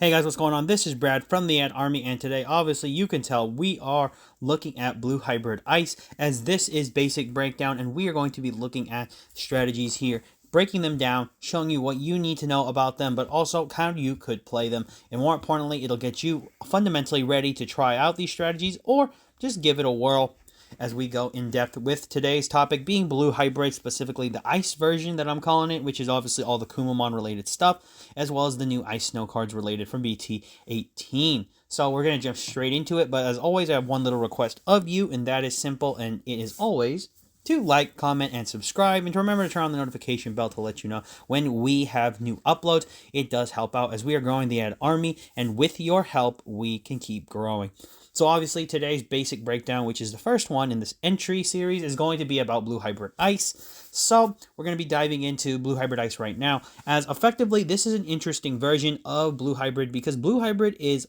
Hey guys, what's going on? This is Brad from the Ad Army, and today, obviously, you can tell we are looking at Blue Hybrid Ice, as this is basic breakdown, and we are going to be looking at strategies here, breaking them down, showing you what you need to know about them, but also how you could play them, and more importantly, it'll get you fundamentally ready to try out these strategies, or just give it a whirl as we go in depth with today's topic being Blue Hybrid, specifically the Ice version that I'm calling it, which is obviously all the Kumamon related stuff, as well as the new Ice Snow cards related from BT18. So we're going to jump straight into it, but as always, I have one little request of you, and that is simple, and it is always to like, comment, and subscribe, and to remember to turn on the notification bell to let you know when we have new uploads. It does help out as we are growing the Ad Army, and with your help, we can keep growing. So obviously today's basic breakdown, which is the first one in this entry series, is going to be about Blue Hybrid Ice. So we're going to be diving into Blue Hybrid Ice right now, as effectively this is an interesting version of Blue Hybrid because Blue Hybrid is,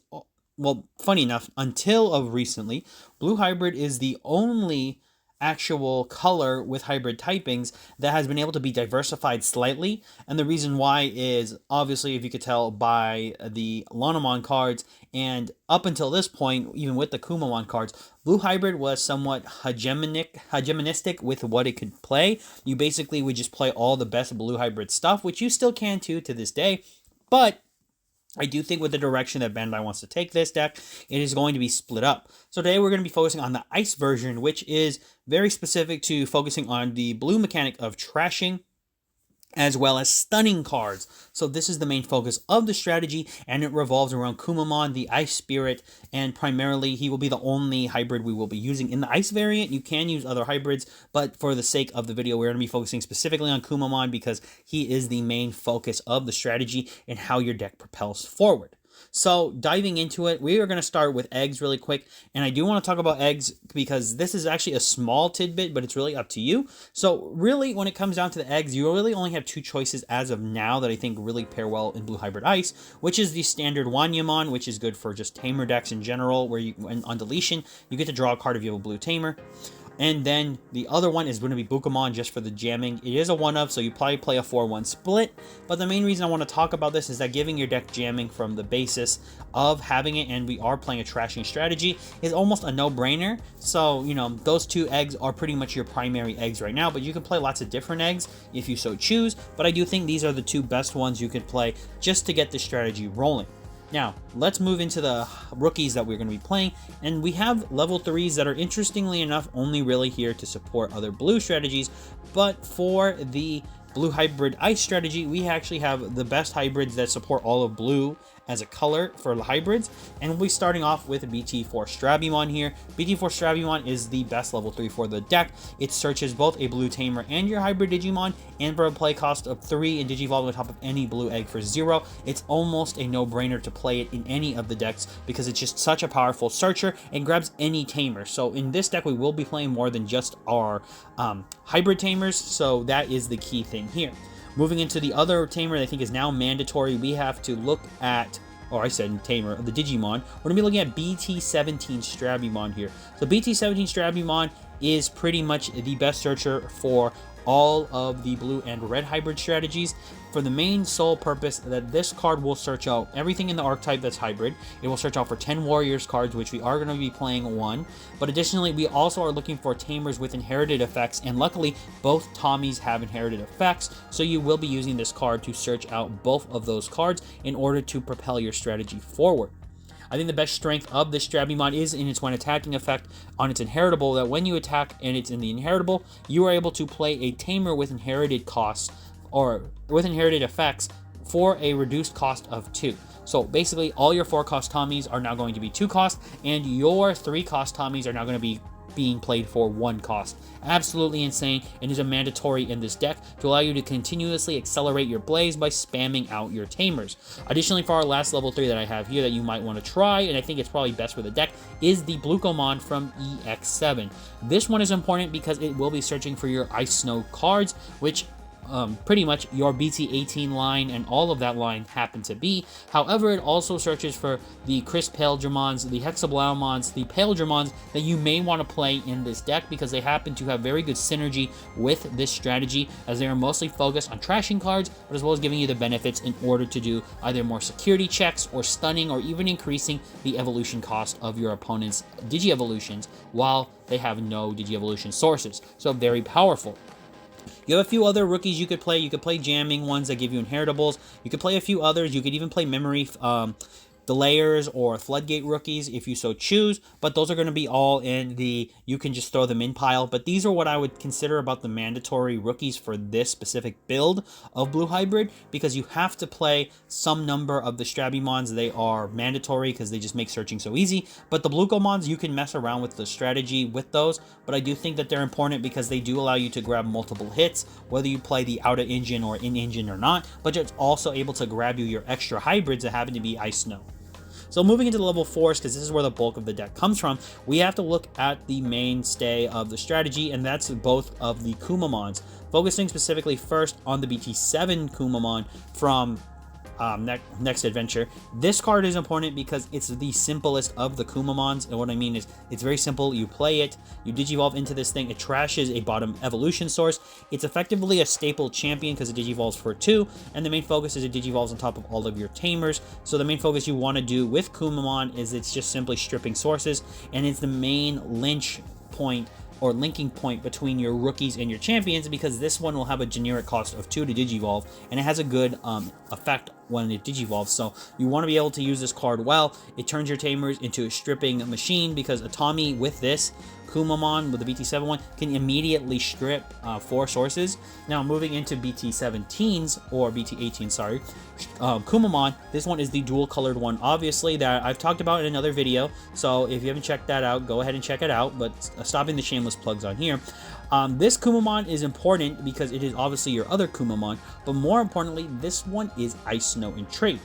well, funny enough, until of recently, Blue Hybrid is the only actual color with hybrid typings that has been able to be diversified slightly, and the reason why is obviously, if you could tell by the Lanamon cards, and up until this point, even with the Kumamon cards, Blue Hybrid was somewhat hegemonistic with what it could play. You basically would just play all the best Blue Hybrid stuff, which you still can too to this day, but I do think with the direction that Bandai wants to take this deck, it is going to be split up. So today we're going to be focusing on the Ice version, which is very specific to focusing on the blue mechanic of trashing, as well as stunning cards. So this is the main focus of the strategy, and it revolves around Kumamon, the Ice Spirit, and primarily he will be the only hybrid we will be using in the Ice variant. You can use other hybrids, but for the sake of the video, we're going to be focusing specifically on Kumamon because he is the main focus of the strategy and how your deck propels forward. So diving into it, we are going to start with eggs really quick, and I do want to talk about eggs because this is actually a small tidbit, but it's really up to you. So really, when it comes down to the eggs, you really only have two choices as of now that I think really pair well in Blue Hybrid Ice, which is the standard Wanyamon, which is good for just tamer decks in general, where you, on deletion, you get to draw a card if you have a blue tamer. And then the other one is going to be Bukamon just for the jamming. It is a 1-of, so you probably play a 4-1 split. But the main reason I want to talk about this is that giving your deck jamming from the basis of having it, and we are playing a trashing strategy, is almost a no-brainer. So, you know, those two eggs are pretty much your primary eggs right now, but you can play lots of different eggs if you so choose. But I do think these are the two best ones you can play just to get the strategy rolling. Now, let's move into the rookies that we're going to be playing, and we have level 3s that are, interestingly enough, only really here to support other blue strategies, but for the Blue Hybrid Ice strategy, we actually have the best hybrids that support all of blue as a color for the hybrids, and we'll be starting off with BT4 Strabimon here. BT4 Strabimon is the best level 3 for the deck. It searches both a blue tamer and your hybrid Digimon, and for a play cost of 3 and Digivolve on top of any blue egg for 0, it's almost a no-brainer to play it in any of the decks because it's just such a powerful searcher and grabs any tamer. So in this deck, we will be playing more than just our hybrid tamers, so that is the key thing here. Moving into the other tamer that I think is now mandatory, we have to look at, or I said tamer, the Digimon. We're going to be looking at BT17 Strabimon here. So BT17 Strabimon is pretty much the best searcher for all of the blue and red hybrid strategies, for the main sole purpose that this card will search out everything in the archetype that's hybrid. It will search out for 10 warriors cards, which we are going to be playing 1, but additionally we also are looking for tamers with inherited effects, and luckily both Tommies have inherited effects, so you will be using this card to search out both of those cards in order to propel your strategy forward. I think the best strength of this Strabimon is in its when attacking effect on its inheritable, that when you attack and it's in the inheritable, you are able to play a tamer with inherited costs, or with inherited effects, for a reduced cost of 2. So basically all your 4-cost Tommies are now going to be 2 cost, and your 3-cost Tommies are now going to be being played for 1 cost. Absolutely insane, and is a mandatory in this deck to allow you to continuously accelerate your plays by spamming out your tamers. Additionally, for our last level 3 that I have here that you might want to try, and I think it's probably best for the deck, is the Blukomon from EX7. This one is important because it will be searching for your Ice Snow cards, which pretty much your BT18 line and all of that line happen to be. However, it also searches for the Crisp Paildramons, the Hexablaumons, the Paildramons that you may want to play in this deck because they happen to have very good synergy with this strategy, as they are mostly focused on trashing cards, but as well as giving you the benefits in order to do either more security checks or stunning, or even increasing the evolution cost of your opponent's Digi-Evolutions while they have no Digi-Evolution sources. So very powerful. You have a few other rookies you could play. You could play jamming ones that give you inheritables. You could play a few others. You could even play memory delayers or floodgate rookies if you so choose, but those are going to be all in the you can just throw them in pile. But these are what I would consider about the mandatory rookies for this specific build of Blue Hybrid, because you have to play some number of the Strabimons. They are mandatory because they just make searching so easy, but the Blucomons, you can mess around with the strategy with those, but I do think that they're important because they do allow you to grab multiple hits, whether you play the outer engine or in engine or not, but it's also able to grab you your extra hybrids that happen to be Ice Snow. So moving into the level 4s, because this is where the bulk of the deck comes from, we have to look at the mainstay of the strategy, and that's both of the Kumamons. Focusing specifically first on the BT7 Kumamon from next adventure. This card is important because it's the simplest of the Kumamons, and what I mean is it's very simple. You play it, you Digivolve into this thing, it trashes a bottom evolution source. It's effectively a staple champion because it Digivolves for 2, and the main focus is it Digivolves on top of all of your Tamers. So the main focus you want to do with Kumamon is it's just simply stripping sources, and it's the main linch point or linking point between your rookies and your champions, because this one will have a generic cost of 2 to Digivolve, and it has a good effect when it Digivolves. So you want to be able to use this card well. It turns your Tamers into a stripping machine, because Atami with this Kumamon, with the BT7 one, can immediately strip 4 sources. Now moving into BT17s, or BT18, sorry, Kumamon, this one is the dual colored one, obviously, that I've talked about in another video, so if you haven't checked that out, go ahead and check it out, but stopping the shameless plugs on here. This Kumamon is important because it is obviously your other Kumamon, but more importantly, this one is Ice Snow in trait,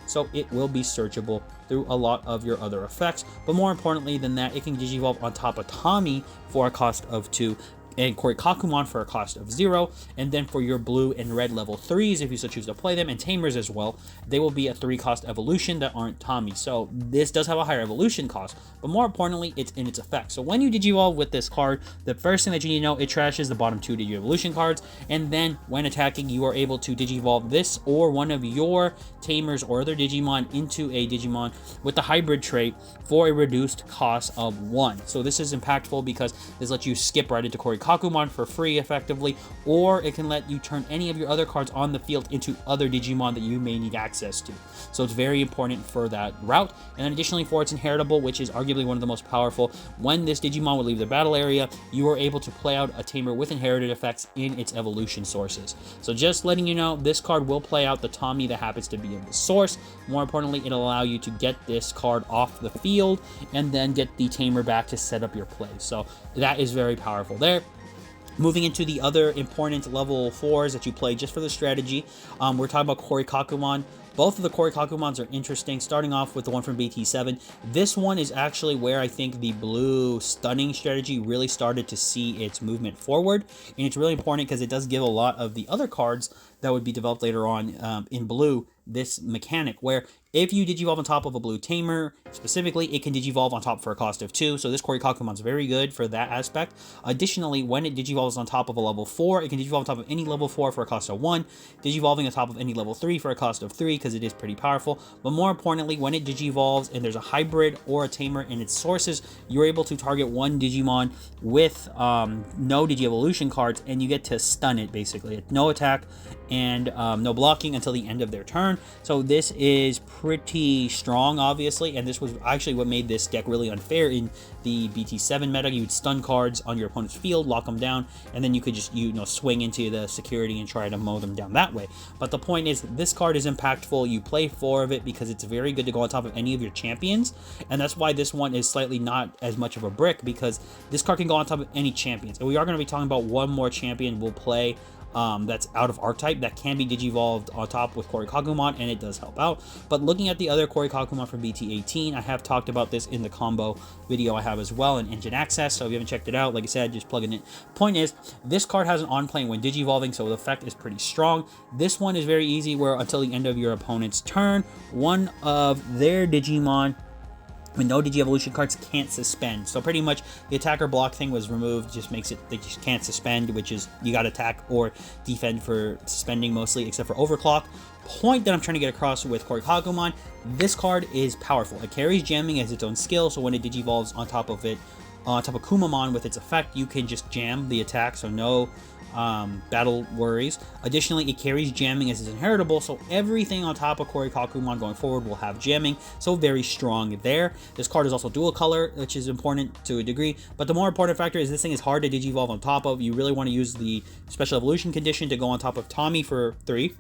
so it will be searchable through a lot of your other effects. But more importantly than that, it can Digivolve on top of Tommy for a cost of 2, and Korikakumon for a cost of 0, and then for your blue and red level 3s, if you so choose to play them, and Tamers as well, they will be a 3 cost evolution that aren't Tommy. So this does have a higher evolution cost, but more importantly, it's in its effect. So when you Digivolve with this card, the first thing that you need to know, it trashes the bottom 2 Digi-Evolution cards, and then when attacking, you are able to Digivolve this or one of your Tamers or other Digimon into a Digimon with the hybrid trait for a reduced cost of 1. So this is impactful because this lets you skip right into Korikakumon for free effectively, or it can let you turn any of your other cards on the field into other Digimon that you may need access to. So it's very important for that route. And then additionally for its inheritable, which is arguably one of the most powerful, when this Digimon would leave the battle area, you are able to play out a Tamer with inherited effects in its evolution sources. So just letting you know, this card will play out the Tommy that happens to be in the source. More importantly, it'll allow you to get this card off the field and then get the Tamer back to set up your play. So that is very powerful there. Moving into the other important level 4s that you play just for the strategy, we're talking about Korikakumon. Both of the Korikakumons are interesting, starting off with the one from BT7. This one is actually where I think the blue stunning strategy really started to see its movement forward, and it's really important because it does give a lot of the other cards that would be developed later on in blue this mechanic, where if you Digivolve on top of a blue Tamer, specifically, it can Digivolve on top for a cost of 2, so this Korikakumon's very good for that aspect. Additionally, when it Digivolves on top of a level 4, it can Digivolve on top of any level 4 for a cost of 1, Digivolving on top of any level 3 for a cost of 3, because it is pretty powerful. But more importantly, when it Digivolves and there's a hybrid or a Tamer in its sources, you're able to target one Digimon with no Digi-Evolution cards, and you get to stun it, basically. No attack and no blocking until the end of their turn. So this is pretty strong, obviously, and this was actually what made this deck really unfair in the BT7 meta. You'd stun cards on your opponent's field, lock them down, and then you could just swing into the security and try to mow them down that way. But the point is, this card is impactful. You play 4 of it because it's very good to go on top of any of your champions, and that's why this one is slightly not as much of a brick, because this card can go on top of any champions. And we are going to be talking about one more champion we'll play that's out of archetype that can be digivolved on top with Korikagumon, and it does help out. But looking at the other Korikagumon from BT18, I have talked about this in the combo video I have as well in Engine Access, so if you haven't checked it out, like I said, just plug it in. Point is, this card has an on-play when digivolving, so the effect is pretty strong. This one is very easy, where until the end of your opponent's turn, one of their Digimon with no Digi-Evolution cards can't suspend. So pretty much the attacker block thing was removed, just makes it they just can't suspend, which is you got to attack or defend for suspending mostly, except for Overclock. Point that I'm trying to get across with Korikagumon, this card is powerful. It carries jamming as its own skill, so when it digivolves on top of it, on top of Kumamon with its effect, you can just jam the attack, so no battle worries. Additionally, it carries jamming as its inheritable, so everything on top of Korikagumon going forward will have jamming, so very strong there. This card is also dual color, which is important to a degree, but the more important factor is this thing is hard to digivolve on top of. You really want to use the special evolution condition to go on top of Tommy for 3,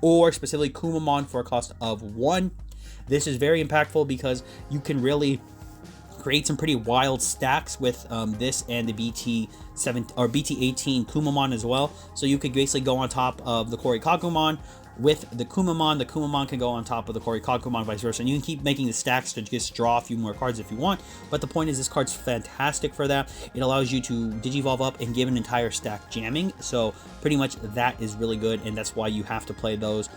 or specifically Kumamon for a cost of 1. This is very impactful because you can really create some pretty wild stacks with this and the BT7 or BT18 Kumamon as well. So you could basically go on top of the Korikagumon with the Kumamon. The Kumamon can go on top of the Korikagumon, vice versa. And you can keep making the stacks to just draw a few more cards if you want. But the point is, this card's fantastic for that. It allows you to digivolve up and give an entire stack jamming. So pretty much that is really good, and that's why you have to play those.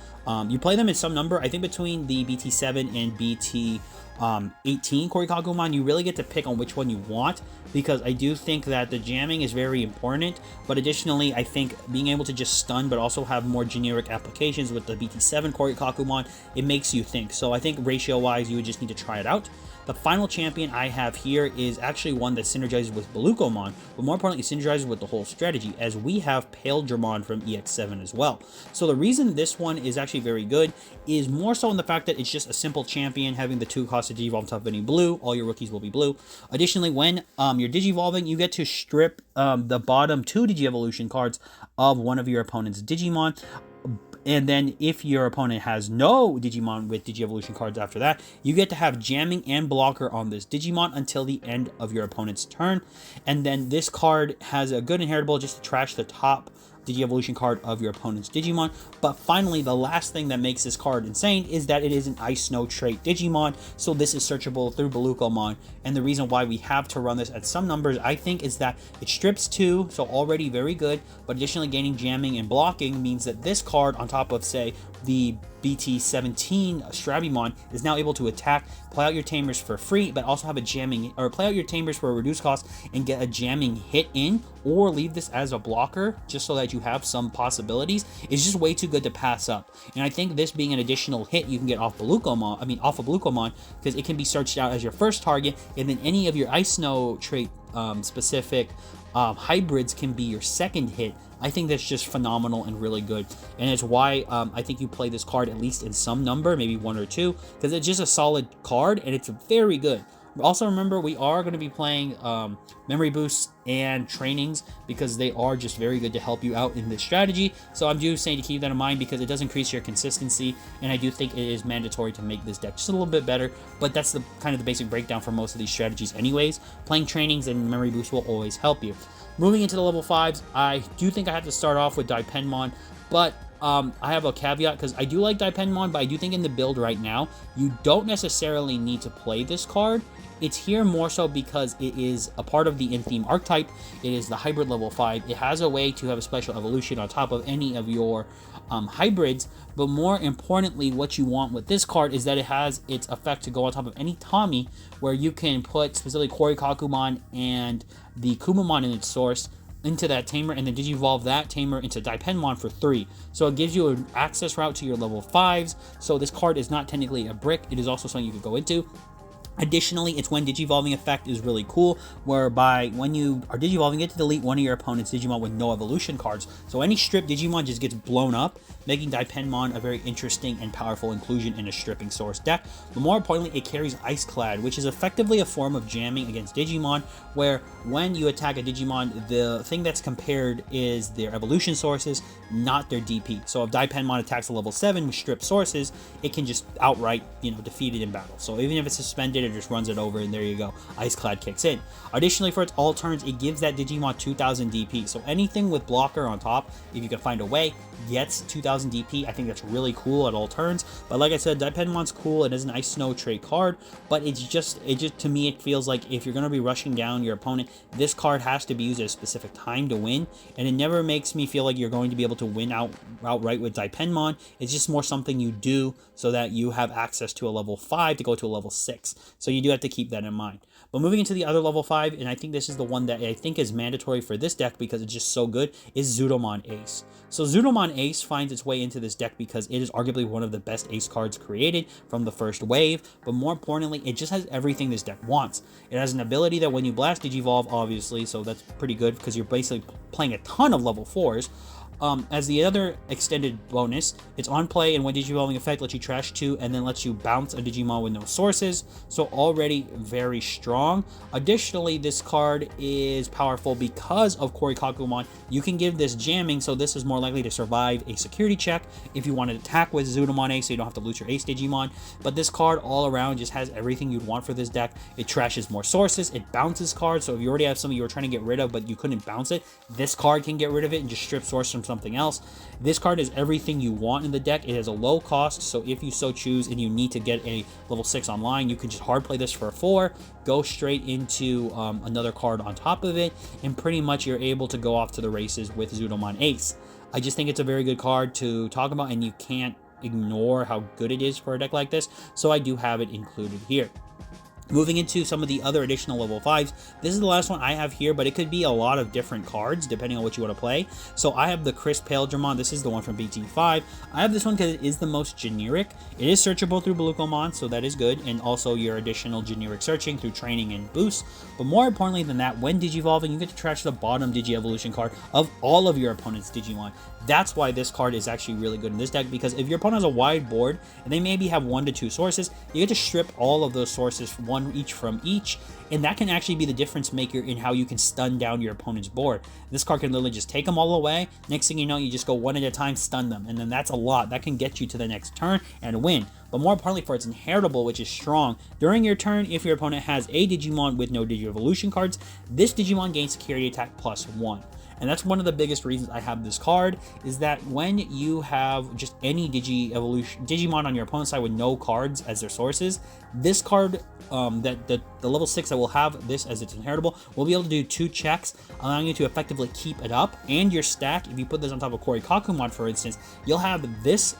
You play them in some number. I think between the BT7 and BT 18 Korikagumon, you really get to pick on which one you want, because I do think that the jamming is very important, but additionally I think being able to just stun but also have more generic applications with the BT7 Korikagumon, it makes you think. So I think ratio wise you would just need to try it out. The final champion I have here is actually one that synergizes with Balukomon, but more importantly, it synergizes with the whole strategy, as we have Paildramon from EX7 as well. So the reason this one is actually very good is more so in the fact that it's just a simple champion, having the 2 cost to digivolve on top of any blue. All your rookies will be blue. Additionally, when you're digivolving, you get to strip the bottom 2 Digi-Evolution cards of one of your opponent's Digimon. And then if your opponent has no Digimon with Digi-Evolution cards after that, you get to have jamming and blocker on this Digimon until the end of your opponent's turn. And then this card has a good inheritable just to trash the top Digi-Evolution card of your opponent's Digimon. But finally, the last thing that makes this card insane is that it is an Ice Snow trait Digimon, so this is searchable through Balukomon. And the reason why we have to run this at some numbers, I think, is that it strips 2, so already very good, but additionally gaining jamming and blocking means that this card, on top of, say, the BT17 Strabimon, is now able to attack, play out your Tamers for free, but also have a jamming, or play out your Tamers for a reduced cost and get a jamming hit in, or leave this as a blocker just so that you have some possibilities. It's just way too good to pass up. And I think this being an additional hit you can get off Balukomon, off of Balukomon, because it can be searched out as your first target, and then any of your Ice Snow trait specific hybrids can be your second hit. I think that's just phenomenal and really good, and it's why I think you play this card at least in some number, maybe 1 or 2, because it's just a solid card and it's very good. Also remember, we are going to be playing memory boosts and trainings, because they are just very good to help you out in this strategy. So I'm just saying to keep that in mind, because it does increase your consistency, and I do think it is mandatory to make this deck just a little bit better. But that's the kind of the basic breakdown for most of these strategies anyways. Playing trainings and memory boosts will always help you. Moving into the level 5s, I do think I have to start off with Daipenmon, but I have a caveat, because I do like Daipenmon, but I do think in the build right now, you don't necessarily need to play this card. It's here more so because it is a part of the in-theme archetype. It is the hybrid level 5. It has a way to have a special evolution on top of any of your hybrids, but more importantly, what you want with this card is that it has its effect to go on top of any Tommy, where you can put specifically Korikagumon and the Kumamon in its source into that tamer, and then digivolve that tamer into Daipenmon for 3. So it gives you an access route to your level 5s. So this card is not technically a brick, it is also something you could go into. Additionally, it's when Digivolving effect is really cool, whereby when you are Digivolving, you get to delete one of your opponent's Digimon with no evolution cards. So any stripped Digimon just gets blown up, making Daipenmon a very interesting and powerful inclusion in a stripping source deck. But more importantly, it carries Ice Clad, which is effectively a form of jamming against Digimon, where when you attack a Digimon, the thing that's compared is their evolution sources, not their DP. So if Daipenmon attacks a level 7 with stripped sources, it can just outright, defeat it in battle. So even if it's suspended, it just runs it over, and there you go. Ice Clad kicks in. Additionally, for its all turns, it gives that Digimon 2000 DP. So anything with blocker on top, if you can find a way, gets 2000 DP. I think that's really cool at all turns. But like I said, Daipenmon's cool. It is an Ice Snow trait card, but it just to me, it feels like if you're going to be rushing down your opponent, this card has to be used at a specific time to win, and it never makes me feel like you're going to be able to win outright with Daipenmon. It's just more something you do so that you have access to a level 5 to go to a level 6. So you do have to keep that in mind. But moving into the other level 5, and I think this is the one that I think is mandatory for this deck because it's just so good, is Zudomon Ace. So Zudomon Ace finds its way into this deck because it is arguably one of the best Ace cards created from the first wave, but more importantly, it just has everything this deck wants. It has an ability that when you blast Digivolve, obviously, so that's pretty good because you're basically playing a ton of level 4s. As the other extended bonus, it's on play, and when Digivolving effect lets you trash 2 and then lets you bounce a Digimon with no sources, so already very strong. Additionally, this card is powerful because of Korikakumon. You can give this jamming, so this is more likely to survive a security check if you want to attack with Zudomon Ace, so you don't have to lose your Ace Digimon. But this card all around just has everything you'd want for this deck. It trashes more sources, it bounces cards, so if you already have something you were trying to get rid of but you couldn't bounce it, this card can get rid of it and just strip source from something else. This card is everything you want in the deck. It has a low cost, so if you so choose and you need to get a level 6 online, you can just hard play this for 4, go straight into another card on top of it, and pretty much you're able to go off to the races with Zudomon Ace. I just think it's a very good card to talk about, and you can't ignore how good it is for a deck like this, so I do have it included here. Moving into some of the other additional level 5s, this is the last one I have here, but it could be a lot of different cards depending on what you want to play. So I have the Crisp Paildramon. This is the one from BT5. I have this one because it is the most generic. It is searchable through Balukomon, so that is good, and also your additional generic searching through training and boost. But more importantly than that, when Digivolving, you get to trash the bottom Digi-Evolution card of all of your opponent's Digimon. That's why this card is actually really good in this deck, because if your opponent has a wide board and they maybe have 1 to 2 sources, you get to strip all of those sources, one each from each, and that can actually be the difference maker in how you can stun down your opponent's board. This card can literally just take them all away. Next thing you know, you just go one at a time, stun them, and then that's a lot. That can get you to the next turn and win. But more importantly, for its inheritable, which is strong, during your turn, if your opponent has a Digimon with no Digi-Evolution cards, this Digimon gains security attack +1. And that's one of the biggest reasons I have this card, is that when you have just any Digimon on your opponent's side with no cards as their sources, this card, the level 6 that will have this as its inheritable, will be able to do 2 checks, allowing you to effectively keep it up. And your stack, if you put this on top of Korikakumon, for instance, you'll have this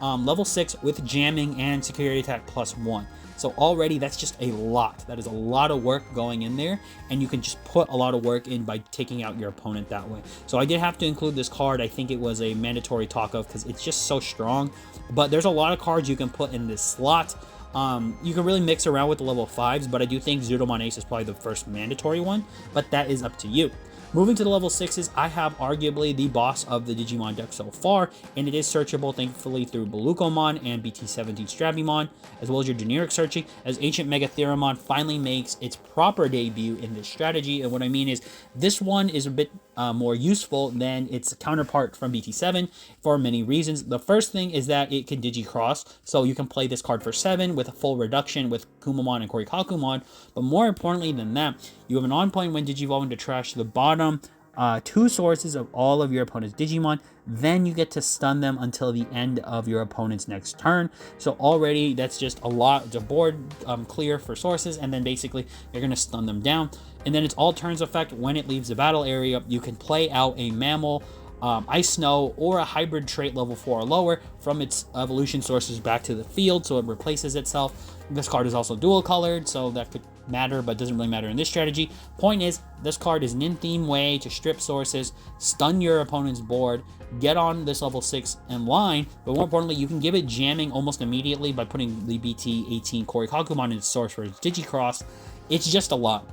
level 6 with jamming and security attack +1. So already that's just a lot. That is a lot of work going in there, and you can just put a lot of work in by taking out your opponent that way. So I did have to include this card. I think it was a mandatory talk of because it's just so strong. But there's a lot of cards you can put in this slot. You can really mix around with the level 5s, but I do think Zudomon Ace is probably the first mandatory one, but that is up to you. Moving to the level 6s, I have arguably the boss of the Digimon deck so far, and it is searchable thankfully through Balukomon and BT17 Strabimon, as well as your generic searching, as Ancient Megatheramon finally makes its proper debut in this strategy. And what I mean is, this one is a bit more useful than its counterpart from BT7 for many reasons. The first thing is that it can Digi-Cross, so you can play this card for 7 with a full reduction with Kumamon and Korikakumon, but more importantly than that, you have an on-point when Digivolving to trash the bottom 2 sources of all of your opponent's Digimon, then you get to stun them until the end of your opponent's next turn. So already that's just a lot. The board clear for sources, and then basically you're going to stun them down. And then its all turns effect, when it leaves the battle area, you can play out a Mammal, Ice Snow, or a hybrid trait level 4 or lower from its evolution sources back to the field, so it replaces itself. This card is also dual colored, so that could matter, but doesn't really matter in this strategy. Point is, this card is an in-theme way to strip sources, stun your opponent's board, get on this level 6 in line, but more importantly, you can give it jamming almost immediately by putting the BT18 Korikakumon in its source for its Digi-Cross. It's just a lot,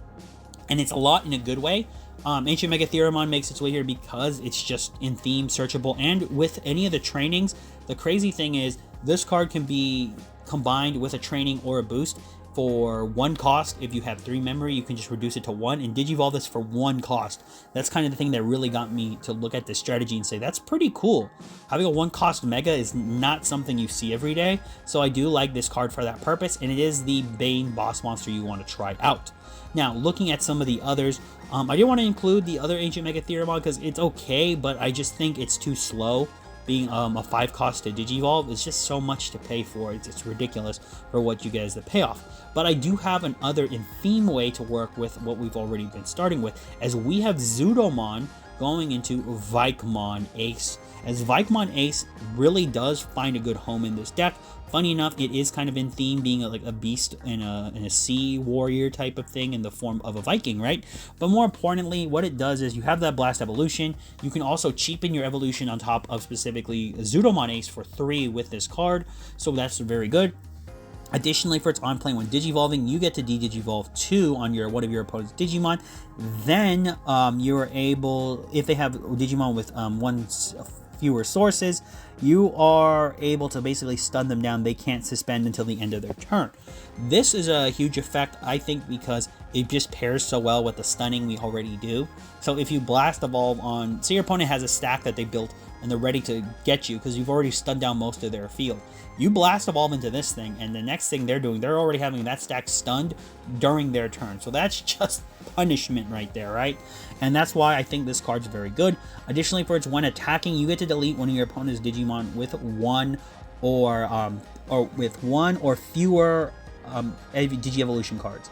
and it's a lot in a good way. Ancient Megatheramon makes its way here because it's just in theme, searchable, and with any of the trainings, the crazy thing is this card can be combined with a training or a boost for 1 cost. If you have 3 memory, you can just reduce it to 1 and digivolve this for 1 cost. That's kind of the thing that really got me to look at this strategy and say, that's pretty cool. Having a 1 cost mega is not something you see every day, so I do like this card for that purpose, and it is the Bane boss monster you want to try out. Now, looking at some of the others, I didn't want to include the other Ancient Mega Theoremon because it's okay, but I just think it's too slow. Being a 5 cost to digivolve is just so much to pay for. It's ridiculous for what you get as the payoff. But I do have another in theme way to work with what we've already been starting with, as we have Zudomon going into Vikemon Ace, as Vikemon Ace really does find a good home in this deck. Funny enough, it is kind of in theme, being like a beast in a sea warrior type of thing in the form of a Viking, right? But more importantly, what it does is you have that blast evolution. You can also cheapen your evolution on top of specifically Zudomon Ace for 3 with this card, so that's very good. Additionally, for its on plane when digivolving, you get to de-digivolve 2 on one of your opponent's Digimon. Then you're able, if they have Digimon with 1 fewer sources, you are able to basically stun them down. They can't suspend until the end of their turn. This is a huge effect, I think, because it just pairs so well with the stunning we already do. So if you blast evolve on, say your opponent has a stack that they built and they're ready to get you because you've already stunned down most of their field. You blast evolve into this thing, and the next thing they're doing, they're already having that stack stunned during their turn. So that's just punishment right there, right? And that's why I think this card's very good. Additionally, for its when attacking, you get to delete one of your opponent's Digimon with 1 or fewer Digi-Evolution cards.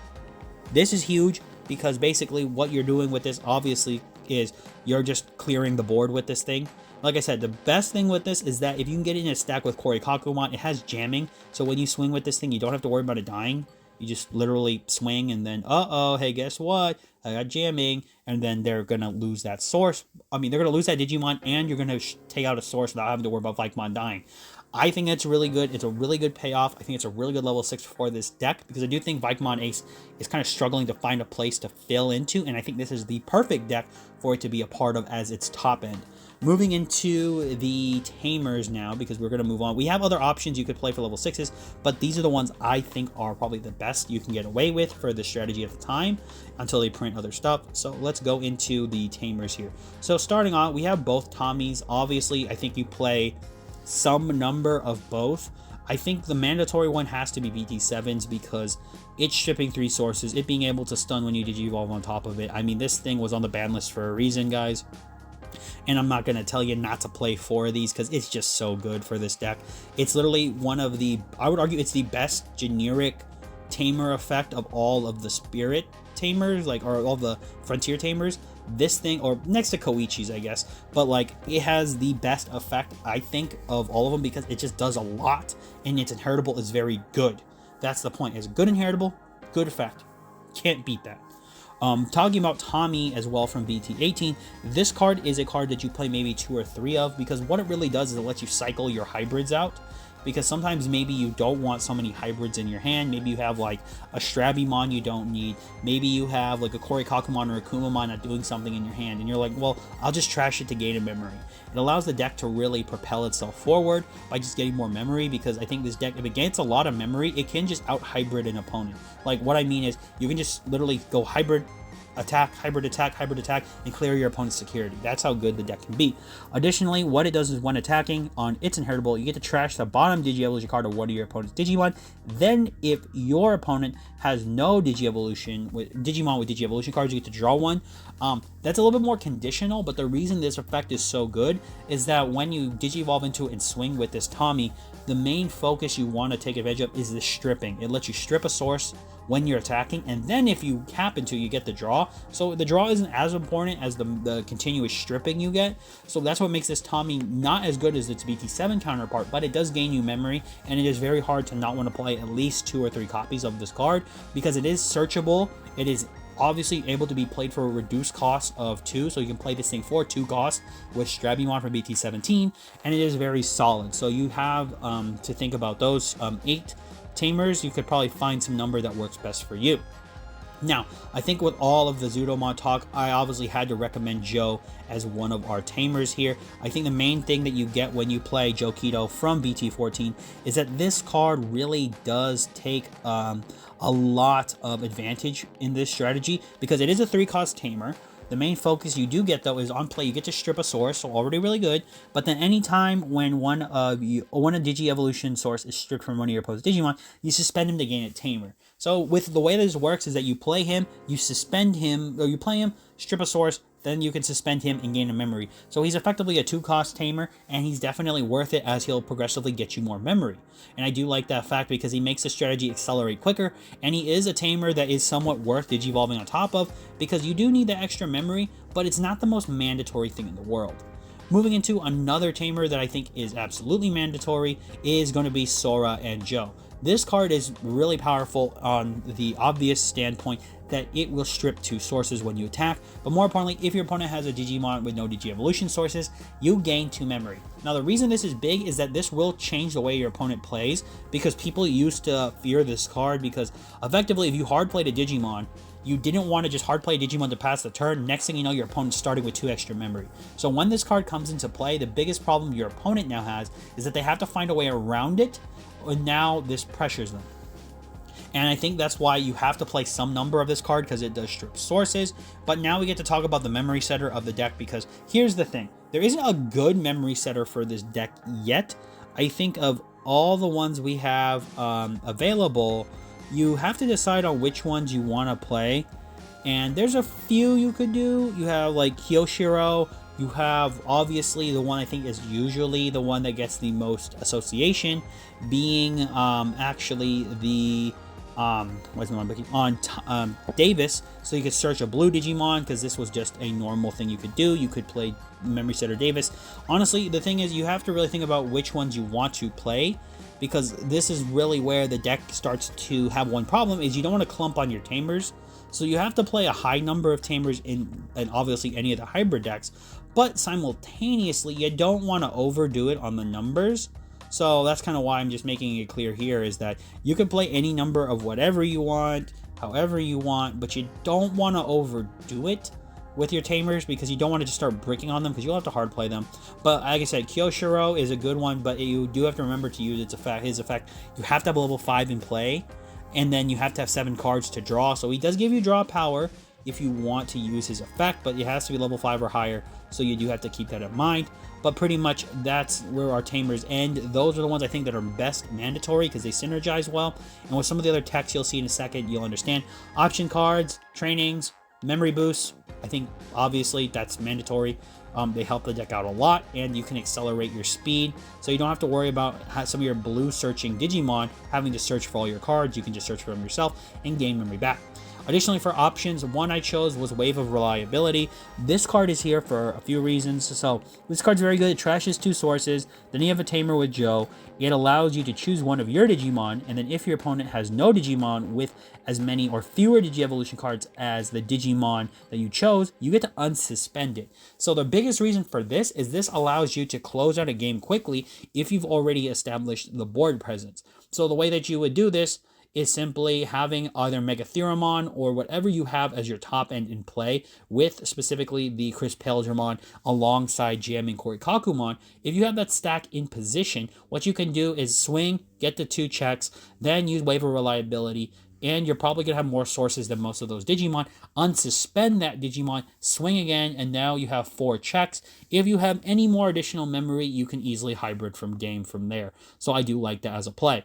This is huge because basically what you're doing with this obviously is you're just clearing the board with this thing. Like I said, the best thing with this is that if you can get it in a stack with Korikakumon, it has jamming. So when you swing with this thing, you don't have to worry about it dying. You just literally swing and then, hey, guess what? I got jamming. And then they're going to lose that source. I mean, they're going to lose that Digimon and you're going to take out a source without having to worry about Vikemon dying. I think it's really good. It's a really good payoff. I think it's a really good level 6 for this deck because I do think Vikemon Ace is kind of struggling to find a place to fill into. And I think this is the perfect deck for it to be a part of as its top end. Moving into the Tamers now, because we're going to move on. We have other options you could play for level 6s, but these are the ones I think are probably the best you can get away with for the strategy at the time until they print other stuff. So let's go into the Tamers here. So starting on, we have both Tommies. Obviously, I think you play some number of both. I think the mandatory one has to be BT7s because it's shipping 3 sources, it being able to stun when you Digivolve on top of it. I mean, this thing was on the ban list for a reason, guys. And I'm not going to tell you not to play 4 of these because it's just so good for this deck. It's literally one of the, I would argue it's the best generic tamer effect of all of the spirit tamers, like, or all the frontier tamers. This thing, or next to Koichi's, I guess, but like it has the best effect, I think, of all of them because it just does a lot and its inheritable is very good. That's the point. It's a good inheritable, good effect. Can't beat that. Talking about Tommy as well from BT18, this card is a card that you play maybe 2 or 3 of because what it really does is it lets you cycle your hybrids out. Because sometimes maybe you don't want so many hybrids in your hand. Maybe you have like a Strabimon you don't need. Maybe you have like a Korikakumon or a Kumamon not doing something in your hand. And you're like, well, I'll just trash it to gain a memory. It allows the deck to really propel itself forward by just getting more memory. Because I think this deck, if it gets a lot of memory, it can just out-hybrid an opponent. Like what I mean is you can just literally go hybrid, attack, hybrid attack, and clear your opponent's security. That's how good the deck can be. Additionally, what it does is when attacking on its inheritable, you get to trash the bottom Digi-Evolution card of one of your opponent's Digimon. Then, if your opponent has no Digi-Evolution, Digimon with Digi-Evolution cards, you get to draw one. That's a little bit more conditional, but the reason this effect is so good is that when you Digi-Evolve into it and swing with this Tommy, the main focus you want to take advantage of is the stripping. It lets you strip a source when you're attacking, and then if you happen to, you get the draw. So the draw isn't as important as the continuous stripping you get. So that's what makes this Tommy not as good as its BT7 counterpart, but it does gain you memory, and it is very hard to not want to play at least 2 or 3 copies of this card because it is searchable. It is obviously able to be played for a reduced cost of 2, so you can play this thing for 2 costs with Strabimon from BT17, and it is very solid. So you have to think about those 8 tamers. You could probably find some number that works best for you. Now, I think with all of the Zudomon talk, I obviously had to recommend Joe as one of our tamers here. I think the main thing that you get when you play Joe Keto from BT14 is that this card really does take a lot of advantage in this strategy because it is a 3-cost tamer. The main focus you do get, though, is on play. You get to strip a source, so already really good. But then anytime when one Digi-Evolution source is stripped from one of your opposed Digimon, you suspend him to gain a tamer. So with the way this works is that you play him, you suspend him, or you play him, strip a source, then you can suspend him and gain a memory. So he's effectively a 2-cost tamer, and he's definitely worth it as he'll progressively get you more memory. And I do like that fact because he makes the strategy accelerate quicker, and he is a tamer that is somewhat worth Digivolving on top of, because you do need the extra memory, but it's not the most mandatory thing in the world. Moving into another tamer that I think is absolutely mandatory is going to be Sora and Joe. This card is really powerful on the obvious standpoint that it will strip 2 sources when you attack, but more importantly, if your opponent has a Digimon with no Digi-Evolution sources, you gain 2 memory. Now the reason this is big is that this will change the way your opponent plays, because people used to fear this card because effectively if you hard played a Digimon, you didn't want to just hard play Digimon to pass the turn. Next thing you know, your opponent's starting with 2 extra memory. So when this card comes into play, the biggest problem your opponent now has is that they have to find a way around it, and now this pressures them. And I think that's why you have to play some number of this card, because it does strip sources. But now we get to talk about the memory setter of the deck, because here's the thing. There isn't a good memory setter for this deck yet. I think of all the ones we have available, you have to decide on which ones you want to play. And there's a few you could do. You have like Kyoshiro. You have obviously the one I think is usually the one that gets the most association, being actually the what's the one looking on Davis. So you could search a blue Digimon, because this was just a normal thing you could do. You could play Memory Setter Davis. Honestly, the thing is you have to really think about which ones you want to play, because this is really where the deck starts to have one problem, is you don't want to clump on your tamers. So you have to play a high number of tamers in obviously any of the hybrid decks, but simultaneously you don't want to overdo it on the numbers. So that's kind of why I'm just making it clear here, is that you can play any number of whatever you want, however you want, but you don't want to overdo it with your tamers, because you don't want to just start bricking on them, because you'll have to hard play them. But like I said, Kyoshiro is a good one, but you do have to remember to use his effect. You have to have a level 5 in play, and then you have to have 7 cards to draw. So he does give you draw power if you want to use his effect, but it has to be level 5 or higher, so you do have to keep that in mind. But pretty much that's where our tamers end. Those are the ones I think that are best mandatory, because they synergize well. And with some of the other techs you'll see in a second, you'll understand. Option cards, trainings, memory boosts, I think obviously that's mandatory. They help the deck out a lot, and you can accelerate your speed, so you don't have to worry about some of your blue searching Digimon having to search for all your cards. You can just search for them yourself and gain memory back. Additionally, for options, one I chose was Wave of Reliability. This card is here for a few reasons. So this card's very good. It trashes 2 sources. Then you have a tamer with Joe. It allows you to choose one of your Digimon, and then if your opponent has no Digimon with as many or fewer Digi-Evolution cards as the Digimon that you chose, you get to unsuspend it. So the biggest reason for this is this allows you to close out a game quickly if you've already established the board presence. So the way that you would do this is simply having either Megatheramon or whatever you have as your top end in play, with specifically the Chris Paildramon alongside jamming Korikakumon. If you have that stack in position, what you can do is swing, get the 2 checks, then use Wave of Reliability, and you're probably going to have more sources than most of those Digimon. Unsuspend that Digimon, swing again, and now you have 4 checks. If you have any more additional memory, you can easily hybrid from game from there. So I do like that as a play.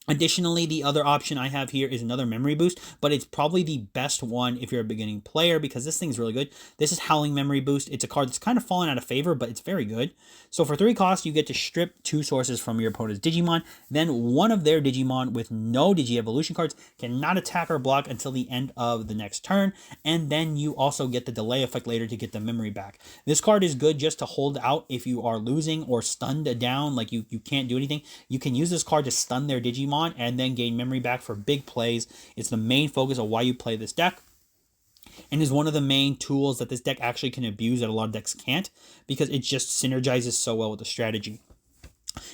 Additionally, the other option I have here is another memory boost, but it's probably the best one if you're a beginning player, because this thing's really good. This is Howling Memory Boost. It's a card that's kind of fallen out of favor, but it's very good. So for 3 costs, you get to strip 2 sources from your opponent's Digimon. Then one of their Digimon with no Digi-Evolution cards cannot attack or block until the end of the next turn. And then you also get the delay effect later to get the memory back. This card is good just to hold out if you are losing or stunned down, like you can't do anything. You can use this card to stun their Digimon and then gain memory back for big plays. It's the main focus of why you play this deck, and is one of the main tools that this deck actually can abuse that a lot of decks can't, because it just synergizes so well with the strategy.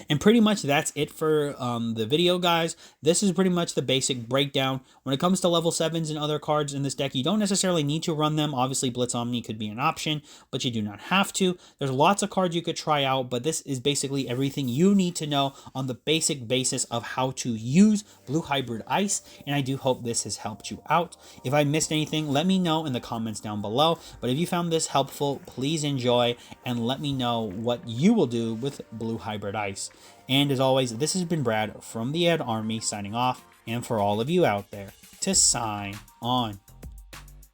And pretty much that's it for the video, guys. This is pretty much the basic breakdown. When it comes to level 7s and other cards in this deck, you don't necessarily need to run them. Obviously, Blitz Omni could be an option, but you do not have to. There's lots of cards you could try out, but this is basically everything you need to know on the basic basis of how to use Blue Hybrid Ice, and I do hope this has helped you out. If I missed anything, let me know in the comments down below, but if you found this helpful, please enjoy, and let me know what you will do with Blue Hybrid Ice. And as always, this has been Brad from the Ed Army signing off, and for all of you out there, to sign on.